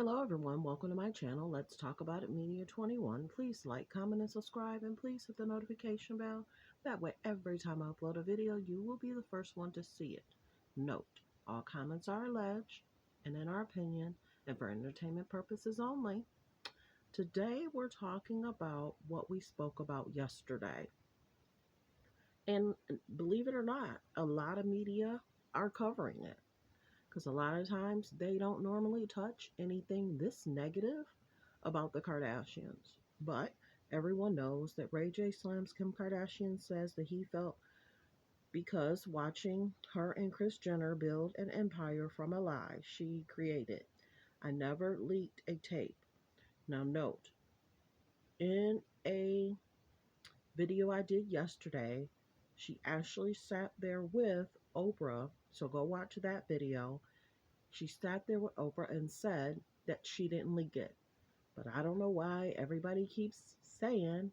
Hello everyone, welcome to my channel. Let's talk about it Media 21. Please like, comment, and subscribe, and please hit the notification bell. That way every time I upload a video, you will be the first one to see it. Note, all comments are alleged and in our opinion and for entertainment purposes only. Today we're talking about what we spoke about yesterday. And believe it or not, a lot of media are covering it. Because a lot of times they don't normally touch anything this negative about the Kardashians. But everyone knows that Ray J slams Kim Kardashian says that he felt because watching her and Kris Jenner build an empire from a lie she created. I never leaked a tape. Now note, in a video I did yesterday, she actually sat there with Oprah. So go watch that video. She sat there with Oprah and said that she didn't leak it. But I don't know why everybody keeps saying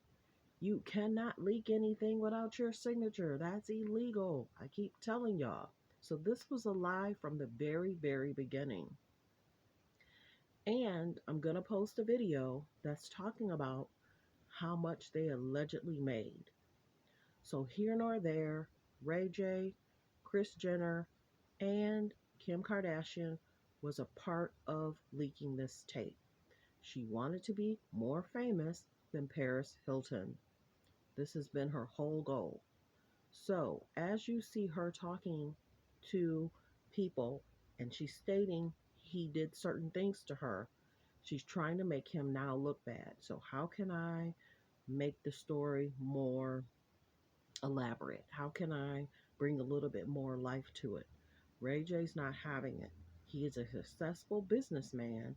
you cannot leak anything without your signature. That's illegal. I keep telling y'all. So this was a lie from the very, very beginning. And I'm going to post a video that's talking about how much they allegedly made. So here nor there, Ray J, Kris Jenner, and Kim Kardashian was a part of leaking this tape. She wanted to be more famous than Paris Hilton. This has been her whole goal. So, as you see her talking to people and she's stating he did certain things to her, she's trying to make him now look bad. So, how can I make the story more elaborate? How can I bring a little bit more life to it? Ray J's not having it. He is a successful businessman,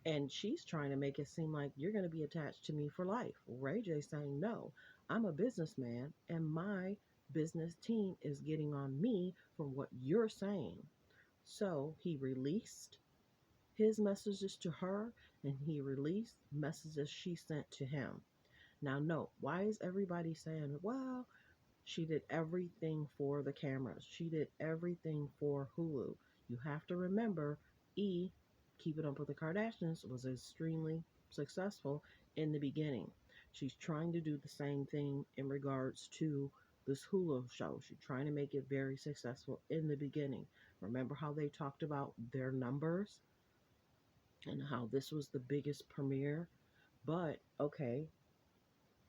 and she's trying to make it seem like you're going to be attached to me for life. Ray J's saying, no, I'm a businessman, and my business team is getting on me from what you're saying. So he released his messages to her, and he released messages she sent to him. Now, note, why is everybody saying, well, she did everything for the cameras. She did everything for Hulu. You have to remember, Keeping Up with the Kardashians was extremely successful in the beginning. She's trying to do the same thing in regards to this Hulu show. She's trying to make it very successful in the beginning. Remember how they talked about their numbers and how this was the biggest premiere? But, okay,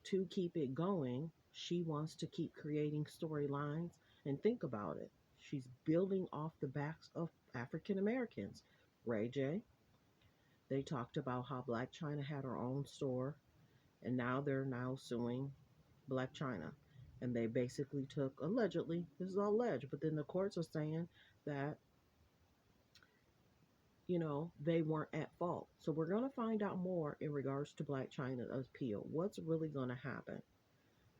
to keep it going, she wants to keep creating storylines. And think about it. She's building off the backs of African Americans. Ray J, they talked about how Black China had her own store, and now they're now suing Black China. And they basically took, allegedly, this is all alleged, but then the courts are saying that, they weren't at fault. So we're going to find out more in regards to Black China's appeal. What's really going to happen?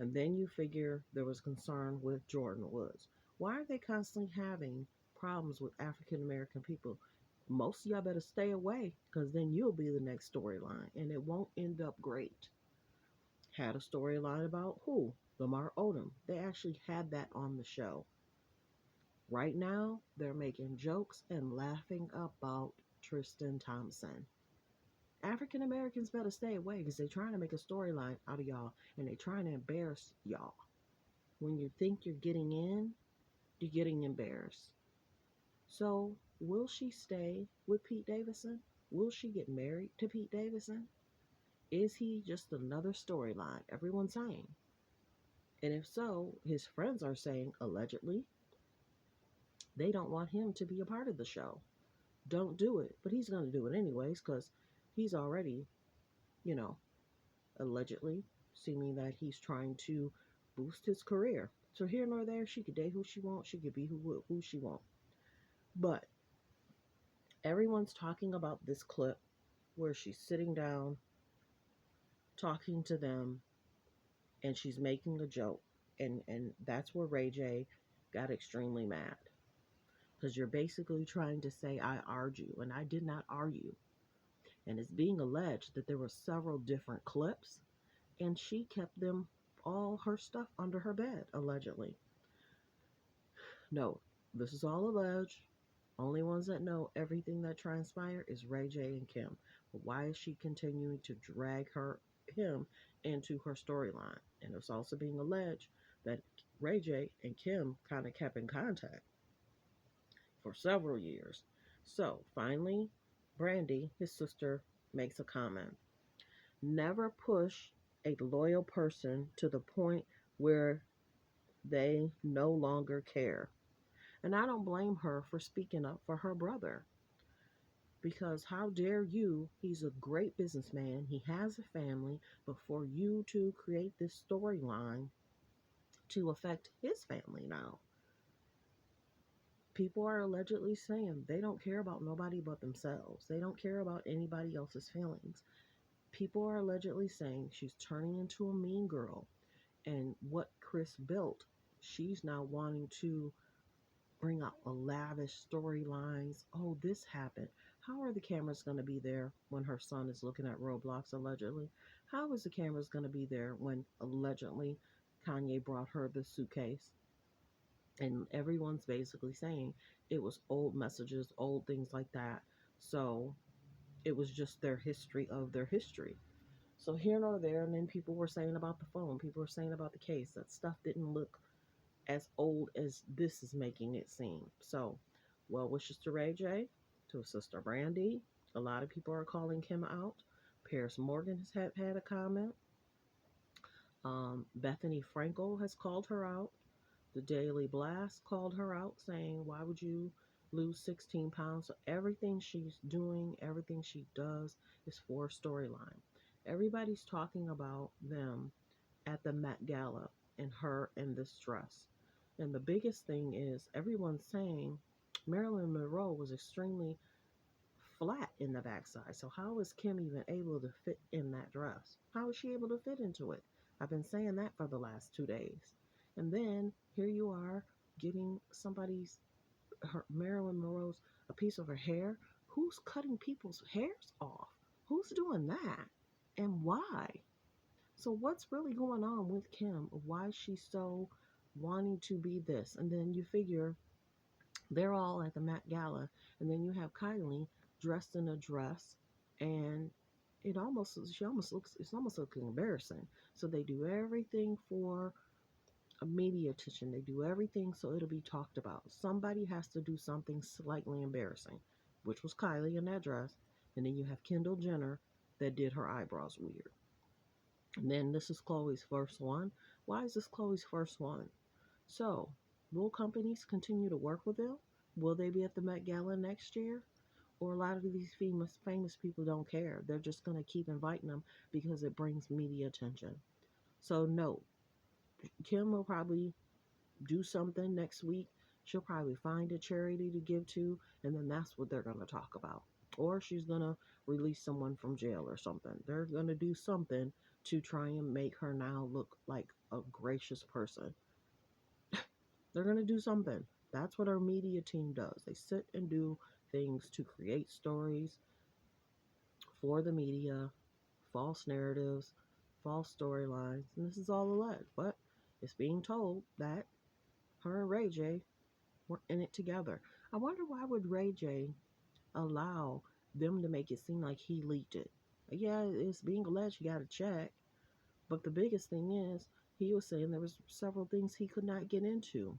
And then you figure there was concern with Jordan Woods. Why are they constantly having problems with African American people? Most of y'all better stay away, because then you'll be the next storyline and it won't end up great. Had a storyline about who? Lamar Odom. They actually had that on the show. Right now, they're making jokes and laughing about Tristan Thompson. African Americans better stay away, because they're trying to make a storyline out of y'all and they're trying to embarrass y'all. When you think you're getting in, you're getting embarrassed. So, will she stay with Pete Davidson? Will she get married to Pete Davidson? Is he just another storyline? Everyone's saying. And if so, his friends are saying, allegedly, they don't want him to be a part of the show. Don't do it. But he's going to do it anyways, because he's already, you know, allegedly seeming that he's trying to boost his career. So here nor there, she could date who she wants. She could be who she wants. But everyone's talking about this clip where she's sitting down, talking to them, and she's making a joke. And that's where Ray J got extremely mad. Because you're basically trying to say I argue, and I did not argue. And it's being alleged that there were several different clips, and she kept them, all her stuff, under her bed, allegedly. No, this is all alleged. Only ones that know everything that transpired is Ray J and Kim. But why is she continuing to drag him into her storyline? And it's also being alleged that Ray J and Kim kind of kept in contact for several years. So finally, Brandy, his sister, makes a comment. Never push a loyal person to the point where they no longer care. And I don't blame her for speaking up for her brother. Because how dare you? He's a great businessman. He has a family. But for you to create this storyline to affect his family now, people are allegedly saying they don't care about nobody but themselves. They don't care about anybody else's feelings. People are allegedly saying she's turning into a mean girl. And what Kris built, she's now wanting to bring out a lavish storylines. Oh, this happened. How are the cameras going to be there when her son is looking at Roblox allegedly? How is the cameras going to be there when allegedly Kanye brought her the suitcase? And everyone's basically saying it was old messages, old things like that. So it was just their history of their history. So here nor there, and then people were saying about the phone, people were saying about the case, that stuff didn't look as old as this is making it seem. So, well wishes to Ray J, to his sister Brandy. A lot of people are calling Kim out. Paris Morgan has had a comment. Bethany Frankel has called her out. The Daily Blast called her out, saying, "Why would you lose 16 pounds?" So everything she's doing, everything she does is for storyline. Everybody's talking about them at the Met Gala and her in this dress. And the biggest thing is everyone's saying Marilyn Monroe was extremely flat in the backside. So how is Kim even able to fit in that dress? How is she able to fit into it? I've been saying that for the last 2 days. And then here you are getting Marilyn Monroe's a piece of her hair. Who's cutting people's hairs off? Who's doing that? And why? So what's really going on with Kim? Why is she so wanting to be this? And then you figure they're all at the Met Gala, and then you have Kylie dressed in a dress, and she almost looks it's almost looking embarrassing. So they do everything for a media attention. They do everything so it'll be talked about. Somebody has to do something slightly embarrassing, which was Kylie in that dress, and then you have Kendall Jenner that did her eyebrows weird. And then this is Chloe's first one. Why is this Chloe's first one? So, will companies continue to work with them? Will they be at the Met Gala next year? Or a lot of these famous people don't care. They're just going to keep inviting them because it brings media attention. So, no, Kim will probably do something next week. She'll probably find a charity to give to, and then that's what they're going to talk about. Or she's going to release someone from jail or something. They're going to do something to try and make her now look like a gracious person. They're going to do something. That's what our media team does. They sit and do things to create stories for the media, false narratives, false storylines, and this is all alleged. But it's being told that her and Ray J were in it together. I wonder why would Ray J allow them to make it seem like he leaked it? Yeah, it's being alleged. You got to check. But the biggest thing is, he was saying there was several things he could not get into.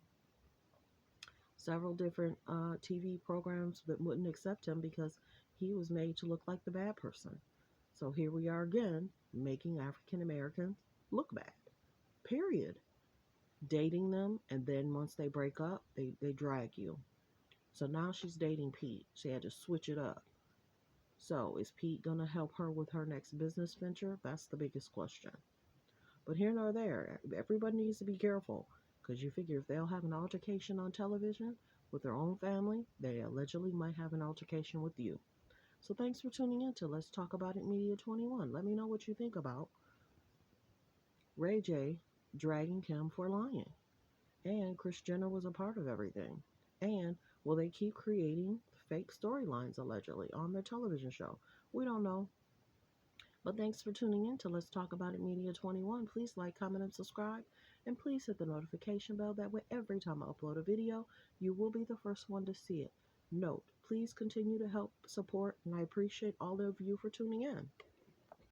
Several different TV programs that wouldn't accept him because he was made to look like the bad person. So here we are again, making African Americans look bad. Period. Dating them, and then once they break up, they drag you. So now she's dating Pete. She had to switch it up. So is Pete going to help her with her next business venture? That's the biggest question. But here nor there, everybody needs to be careful because you figure if they'll have an altercation on television with their own family, they allegedly might have an altercation with you. So thanks for tuning in to Let's Talk About It Media 21. Let me know what you think about Ray J dragging Kim for lying. And Kris Jenner was a part of everything. And will they keep creating fake storylines allegedly on their television show? We don't know. But thanks for tuning in to Let's Talk About It Media 21. Please like, comment, and subscribe. And please hit the notification bell. That way every time I upload a video, you will be the first one to see it. Note, please continue to help support, and I appreciate all of you for tuning in.